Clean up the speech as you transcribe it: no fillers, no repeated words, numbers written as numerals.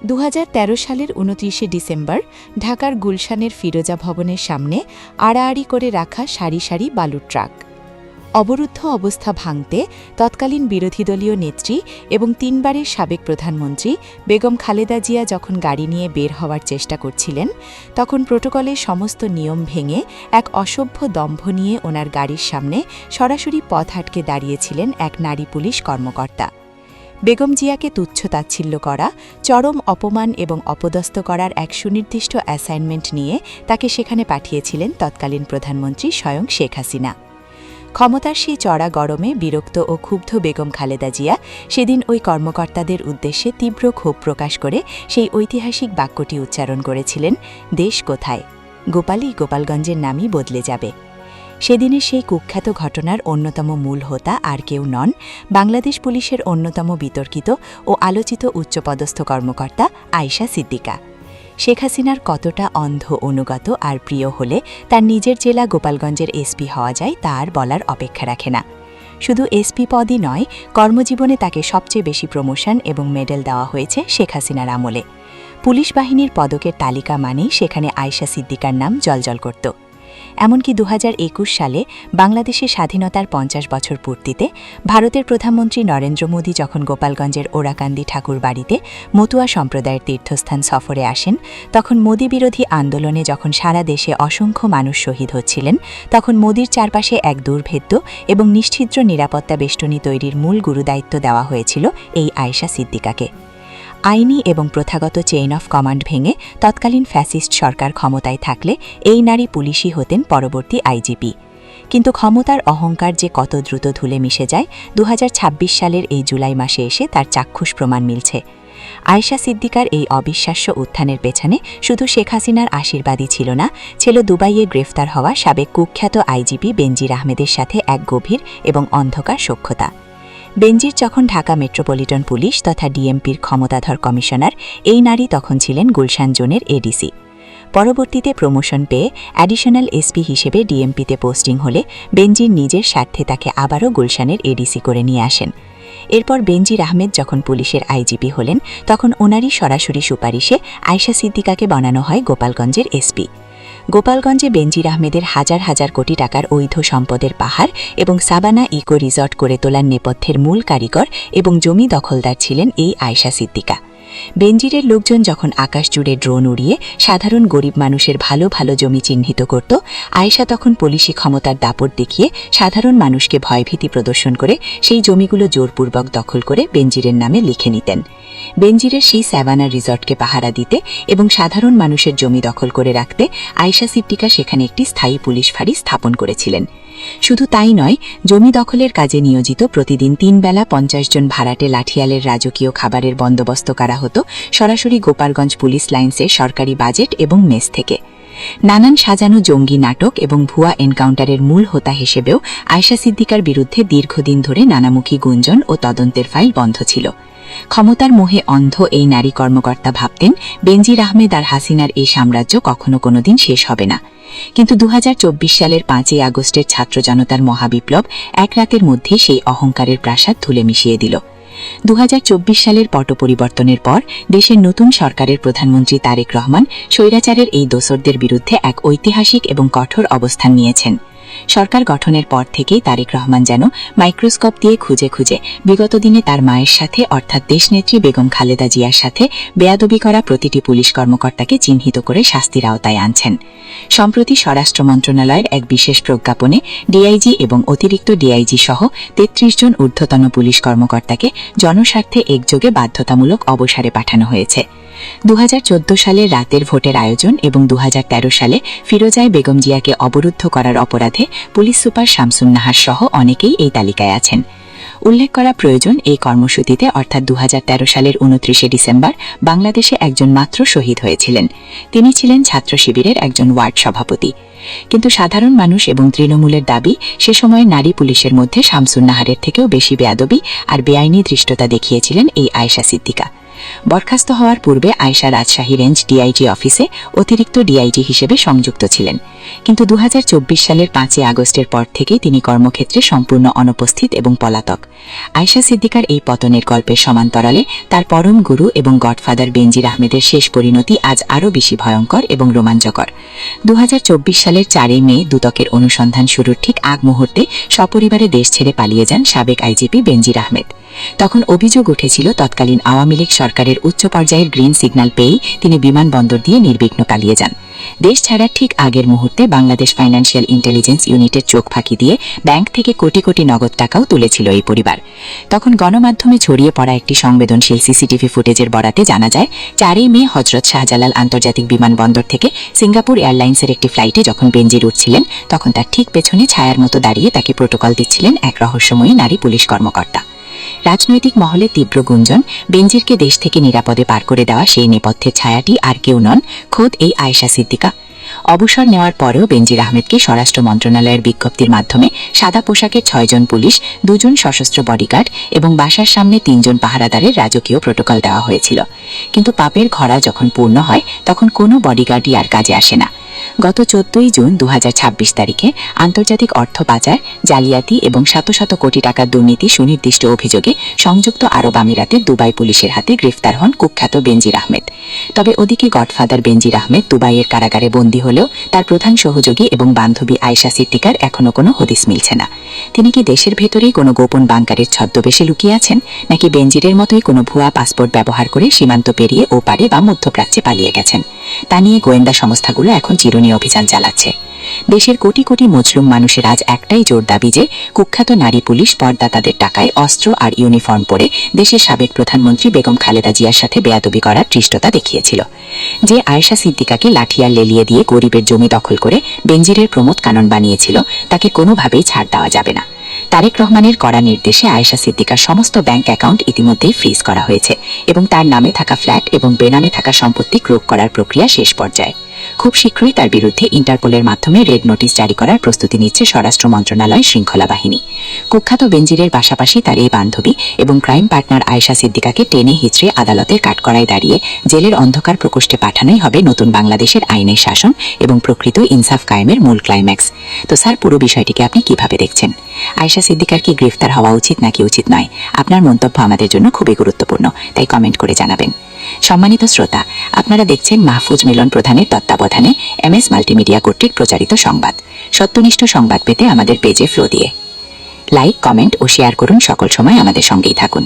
2013 সালের 29 ডিসেম্বর ঢাকার গুলশানের ফিরোজা ভবনের সামনে আড়াআড়ি করে রাখা সারি সারি বালুর ট্রাক। অবরুদ্ধ অবস্থা ভাঙতে তৎকালীন বিরোধী দলীয় নেত্রী এবং 3 বারের সাবেক প্রধানমন্ত্রী বেগম খালেদা জিয়া যখন গাড়ি নিয়ে বের হওয়ার চেষ্টা করছিলেন, তখন প্রোটোকলের সমস্ত নিয়ম ভেঙে এক অসভ্য দম্ভ নিয়ে ওনার গাড়ির সামনে সরাসরি পথ আটকে দাঁড়িয়েছিলেন এক নারী পুলিশ কর্মকর্তা। বেগম জিয়াকে তুচ্ছ-তাচ্ছিল্য করা, চরম অপমান এবং অপদস্থ করার এক সুনির্দিষ্ট অ্যাসাইনমেন্ট নিয়ে তাকে সেখানে পাঠিয়েছিলেন তৎকালীন প্রধানমন্ত্রী স্বয়ং শেখ হাসিনা। ক্ষমতার সেই চড়া গরমে বিরক্ত ও ক্ষুব্ধ বেগম খালেদা জিয়া সেদিন ওই কর্মকর্তাদের উদ্দেশ্যে তীব্র ক্ষোভ প্রকাশ করে সেই ঐতিহাসিক বাক্যটি উচ্চারণ করেছিলেন, দেশ কোথায়, গোপালই গোপালগঞ্জের নামই বদলে যাবে। সেদিনের সেই কুখ্যাত ঘটনার অন্যতম মূল হোতা আর কেউ নন, বাংলাদেশ পুলিশের অন্যতম বিতর্কিত ও আলোচিত উচ্চপদস্থ কর্মকর্তা আয়েশা সিদ্দিকা। শেখ হাসিনার কতটা অন্ধ অনুগত আর প্রিয় হলে তার নিজের জেলা গোপালগঞ্জের এসপি হওয়া যায় তা আর বলার অপেক্ষা রাখে না। শুধু এসপি পদই নয়, কর্মজীবনে তাকে সবচেয়ে বেশি প্রমোশন এবং মেডেল দেওয়া হয়েছে শেখ হাসিনার আমলে। পুলিশ বাহিনীর পদকের তালিকা মানেই সেখানে আয়েশা সিদ্দিকার নাম জ্বলজ্বল করত। এমনকি 2021 সালে বাংলাদেশের স্বাধীনতার 50 বছর পূর্তিতে ভারতের প্রধানমন্ত্রী নরেন্দ্র মোদী যখন গোপালগঞ্জের ওরাকান্দি ঠাকুর বাড়িতে মতুয়া সম্প্রদায়ের তীর্থস্থান সফরে আসেন, তখন মোদী বিরোধী আন্দোলনে যখন সারা দেশে অসংখ্য মানুষ শহীদ হচ্ছিলেন, তখন মোদীর চারপাশে এক দুর্ভেদ্য এবং নিশ্ছিদ্র নিরাপত্তা বেষ্টনী তৈরির মূল গুরুদায়িত্ব দেওয়া হয়েছিল এই আয়েশা সিদ্দিকাকে। আইনি এবং প্রথাগত চেইন অফ কমান্ড ভেঙে তৎকালীন ফ্যাসিস্ট সরকার ক্ষমতায় থাকলে এই নারী পুলিশই হতেন পরবর্তী আইজিপি। কিন্তু ক্ষমতার অহংকার যে কত দ্রুত ধুলে মিশে যায়, 2026 সালের এই জুলাই মাসে এসে তার চাক্ষুষ প্রমাণ মিলছে। আয়েশা সিদ্দিকার এই অবিশ্বাস্য উত্থানের পেছনে শুধু শেখ হাসিনার আশীর্বাদই ছিল না, ছিল দুবাইয়ে গ্রেফতার হওয়া সাবেক কুখ্যাত আইজিপি বেনজির আহমেদের সাথে এক গভীর এবং অন্ধকার সখ্যতা। বেনজির যখন ঢাকা মেট্রোপলিটন পুলিশ তথা ডিএমপির ক্ষমতাধর কমিশনার, এই নারী তখন ছিলেন গুলশান জোনের এডিসি। পরবর্তীতে প্রমোশন পেয়ে অ্যাডিশনাল এসপি হিসেবে ডিএমপিতে পোস্টিং হলে বেনজির নিজের স্বার্থে তাকে আবারও গুলশানের এডিসি করে নিয়ে আসেন। এরপর বেনজির আহমেদ যখন পুলিশের আইজিপি হলেন, তখন ওনারই সরাসরি সুপারিশে আয়েশা সিদ্দিকাকে বানানো হয় গোপালগঞ্জের এসপি। গোপালগঞ্জে বেনজির আহমেদের হাজার হাজার কোটি টাকার অবৈধ সম্পদের পাহাড় এবং সাবানা ইকো রিসর্ট করে তোলার নেপথ্যের মূল কারিগর এবং জমি দখলদার ছিলেন এই আয়েশা সিদ্দিকা। বেনজিরের লোকজন যখন আকাশ জুড়ে ড্রোন উড়িয়ে সাধারণ গরিব মানুষের ভালো ভালো জমি চিহ্নিত করত, আয়েশা তখন পুলিশি ক্ষমতার দাপট দেখিয়ে সাধারণ মানুষকে ভয়ভীতি প্রদর্শন করে সেই জমিগুলো জোরপূর্বক দখল করে বেনজিরের নামে লিখে নিতেন। বেনজিরের সেই সাভানা রিসর্টকে পাহারা দিতে এবং সাধারণ মানুষের জমি দখল করে রাখতে আয়েশা সিদ্দিকা সেখানে একটি স্থায়ী পুলিশ ফাঁড়ি স্থাপন করেছিলেন। শুধু তাই নয়, জমি দখলের কাজে নিয়োজিত প্রতিদিন 3 বেলা 50 জন ভাড়াটে লাঠিয়ালের রাজকীয় খাবারের বন্দোবস্ত করা হতো সরাসরি গোপালগঞ্জ পুলিশ লাইন্সের সরকারি বাজেট এবং মেস থেকে। নানান সাজানো জঙ্গি নাটক এবং ভুয়া এনকাউন্টারের মূল হোতা হিসেবেও আয়েশা সিদ্দিকার বিরুদ্ধে দীর্ঘদিন ধরে নানামুখী গুঞ্জন ও তদন্তের ফাইল বন্ধ ছিল। ক্ষমতার মোহে অন্ধ এই নারী কর্মকর্তা ভাবতেন বেনজির আহমেদ আর হাসিনার এই সাম্রাজ্য কখনো কোনোদিন শেষ হবে না। কিন্তু 2024 সালের 5ই আগস্টের ছাত্র জনতার মহাবিপ্লব এক রাতের মধ্যেই সেই অহংকারের প্রাসাদ ধুলে মিশিয়ে দিল। 2024 সালের পট পরিবর্তনের পর দেশের নতুন সরকারের প্রধানমন্ত্রী তারেক রহমান স্বৈরাচারের এই দোসরদের বিরুদ্ধে এক ঐতিহাসিক এবং কঠোর অবস্থান নিয়েছেন। সরকার গঠনের পর থেকেই তারেক রহমান যেন মাইক্রোস্কোপ দিয়ে খুঁজে খুঁজে বিগত দিনে তার মায়ের সাথে অর্থাৎ দেশনেত্রী বেগম খালেদা জিয়ার সাথে বেয়াদবি করা প্রতিটি পুলিশ কর্মকর্তাকে চিহ্নিত করে শাস্তির আওতায় আনছেন। সম্প্রতি স্বরাষ্ট্র মন্ত্রণালয়ের এক বিশেষ প্রজ্ঞাপনে ডিআইজি এবং অতিরিক্ত ডিআইজি সহ 33 জন ঊর্ধ্বতন পুলিশ কর্মকর্তাকে জনস্বার্থে একযোগে বাধ্যতামূলক অবসরে পাঠানো হয়েছে। 2014 সালে রাতের ভোটের আয়োজন এবং 2013 সালে ফিরোজায় বেগম জিয়াকে অবরুদ্ধ করার অপরাধে পুলিশ সুপার শামসুন নাহার সহ অনেকেই এই তালিকায় আছেন। উল্লেখ করা প্রয়োজন, এই কর্মসূচিতে অর্থাৎ 2013 সালের 29 ডিসেম্বর বাংলাদেশে একজন মাত্র শহীদ হয়েছিলেন। তিনি ছিলেন ছাত্র শিবিরের একজন ওয়ার্ড সভাপতি। কিন্তু সাধারণ মানুষ এবং তৃণমূলের দাবি, সে সময় নারী পুলিশের মধ্যে শামসুন নাহারের থেকেও বেশি বেয়াদবি আর বেআইনি ধৃষ্টতা দেখিয়েছিলেন এই আয়েশা সিদ্দিকা। বরখাস্ত হওয়ার পূর্বে আয়েশা রাজশাহী রেঞ্জ ডিআইজি অফিসে অতিরিক্ত ডিআইজি হিসেবে সংযুক্ত ছিলেন, কিন্তু 2024 সালের 5 আগস্টের পর থেকেই তিনি কর্মক্ষেত্রে সম্পূর্ণ অনুপস্থিত এবং পলাতক। আয়েশা সিদ্দিকার এই পতনের গল্পের সমান্তরালে তার পরম গুরু এবং গডফাদার বেনজির আহমেদের শেষ পরিণতি আজ আরও বেশি ভয়ঙ্কর এবং রোমাঞ্চকর। 2024 সালের 4 মে দুদকের অনুসন্ধান শুরুর ঠিক আগ মুহূর্তে সপরিবারে দেশ ছেড়ে পালিয়ে যান সাবেক আইজিপি বেনজির আহমেদ। তখন অভিযোগ উঠেছিল তৎকালীন আওয়ামী লীগ সরকারের উচ্চ পর্যায়ের গ্রিন সিগন্যাল পেয়েই তিনি বিমানবন্দর দিয়ে নির্বিঘ্ন পালিয়ে যান। দেশ ছাড়ার ঠিক আগের মুহূর্তে বাংলাদেশ ফাইন্যান্সিয়াল ইন্টেলিজেন্স ইউনিটের চোখ ফাঁকি দিয়ে ব্যাংক থেকে কোটি কোটি নগদ টাকাও তুলেছিল এই পরিবার। তখন গণমাধ্যমে ছড়িয়ে পড়া একটি সংবেদনশীল সিসিটিভি ফুটেজের বরাতে জানা যায়, 4 মে হযরত শাহজালাল আন্তর্জাতিক বিমানবন্দর থেকে সিঙ্গাপুর এয়ারলাইন্সের একটি ফ্লাইটে যখন বেনজির উঠছিলেন, তখন তার ঠিক পেছনে ছায়ার মতো দাঁড়িয়ে তাকে প্রোটোকল দিচ্ছিলেন এক রহস্যময়ী নারী পুলিশ কর্মকর্তা। রাজনৈতিক মহলে তীব্র গুঞ্জন, বেনজিরকে দেশ থেকে নিরাপদে পার করে দেওয়া সেই নেপথ্যের ছায়াটি আর কেউ নন, খোদ এই আয়েশা সিদ্দিকা। অবসর নেওয়ার পরেও বেনজির আহমেদকে স্বরাষ্ট্র মন্ত্রণালয়ের বিজ্ঞপ্তির মাধ্যমে সাদা পোশাকের 6 জন পুলিশ, 2 জন সশস্ত্র বডিগার্ড এবং বাসার সামনে 3 জন পাহারাদারের রাজকীয় প্রোটোকল দেওয়া হয়েছিল। কিন্তু পাপের ঘড়া যখন পূর্ণ হয় তখন কোনো বডিগার্ডই আর কাজে আসে না। গত 14 জুন 2026 তারিখে আন্তর্জাতিক অর্থ পাচার, জালিয়াতি এবং শত শত কোটি টাকার দুর্নীতি সুনির্দিষ্ট অভিযোগে সংযুক্ত আরব আমিরাতের দুবাই পুলিশের হাতে গ্রেফতার হন কুখ্যাত বেনজির আহমেদ। তবে ওদিকে গডফাদার বেনজির আহমেদ দুবাইয়ের কারাগারে বন্দী হলেও তার প্রধান সহযোগী এবং বান্ধবী আয়েশা সিদ্দিকার এখনো কোনো হদিস মিলছে না। তিনি কি দেশের ভেতরেই কোনো গোপন বাংকারের ছদ্মবেশে লুকিয়ে আছেন, নাকি বেনজিরের মতোই কোনো ভুয়া পাসপোর্ট ব্যবহার করে সীমান্ত পেরিয়ে ওপারে বা মধ্যপ্রাচ্যে পালিয়ে গেছেন? তা নিয়ে গোয়েন্দা সংস্থাগুলো এখন চিরুনি অভিযান চালাচ্ছে। দেশের কোটি কোটি মজলুম মানুষের আজ একটাই জোর দাবি যে কুখ্যাত নারী পুলিশ পর্দাতাদের টাকায় অস্ত্র আর ইউনিফর্ম পরে দেশের সাবেক প্রধানমন্ত্রী বেগম খালেদা জিয়ার সাথে বেয়াদবি করার ধৃষ্টতা দেখিয়েছিল। যে আয়েশা সিদ্দিকাকে লাঠিয়ার লেলিয়ে দিয়ে গরিবের জমি দখল করে বেনজিরের প্রমোদ কানন বানিয়েছিল, তাকে কোনোভাবেই ছাড় দেওয়া যাবে না। তারেক রহমানের কড়া নির্দেশে আয়েশা সিদ্দিকার সমস্ত ব্যাংক অ্যাকাউন্ট ইতিমধ্যেই ফ্রিজ করা হয়েছে এবং তার নামে থাকা ফ্ল্যাট এবং বেনামে থাকা সম্পত্তি ক্রোক করার প্রক্রিয়া শেষ পর্যায়ে। খুব শীঘ্রই তার বিরুদ্ধে ইন্টারপোলের মাধ্যমে রেড নোটিশ জারি করার প্রস্তুতি নিচ্ছে স্বরাষ্ট্র মন্ত্রণালয় শৃঙ্খলা বাহিনী। কুখ্যাত বেনজিরের পাশাপাশি তার এই বান্ধবী এবং ক্রাইম পার্টনার আয়েশা সিদ্দিকাকে টেনে হিচড়ে আদালতের কাঠগড়ায় দাঁড়িয়ে জেলের অন্ধকার প্রকোষ্ঠে পাঠানোই হবে নতুন বাংলাদেশের আইনের শাসন এবং প্রকৃত ইনসাফ কায়েমের মূল ক্লাইম্যাক্স। তো স্যার, পুরো বিষয়টিকে আপনি কিভাবে দেখছেন? আয়েশা সিদ্দিকার কি গ্রেফতার হওয়া উচিত নাকি উচিত নয়? আপনার মন্তব্য আমাদের জন্য খুবই গুরুত্বপূর্ণ, তাই কমেন্ট করে জানাবেন। সম্মানিত শ্রোতা, আপনারা দেখছেন মাহফুজ মিলন প্রধানের তত্ত্বাবধানে MS মাল্টিমিডিয়া কর্তৃক প্রচারিত সংবাদ। সত্যনিষ্ঠ সংবাদ পেতে আমাদের পেজে ফলো দিয়ে লাইক, কমেন্ট ও শেয়ার করুন। সকল সময় আমাদের সঙ্গেই থাকুন।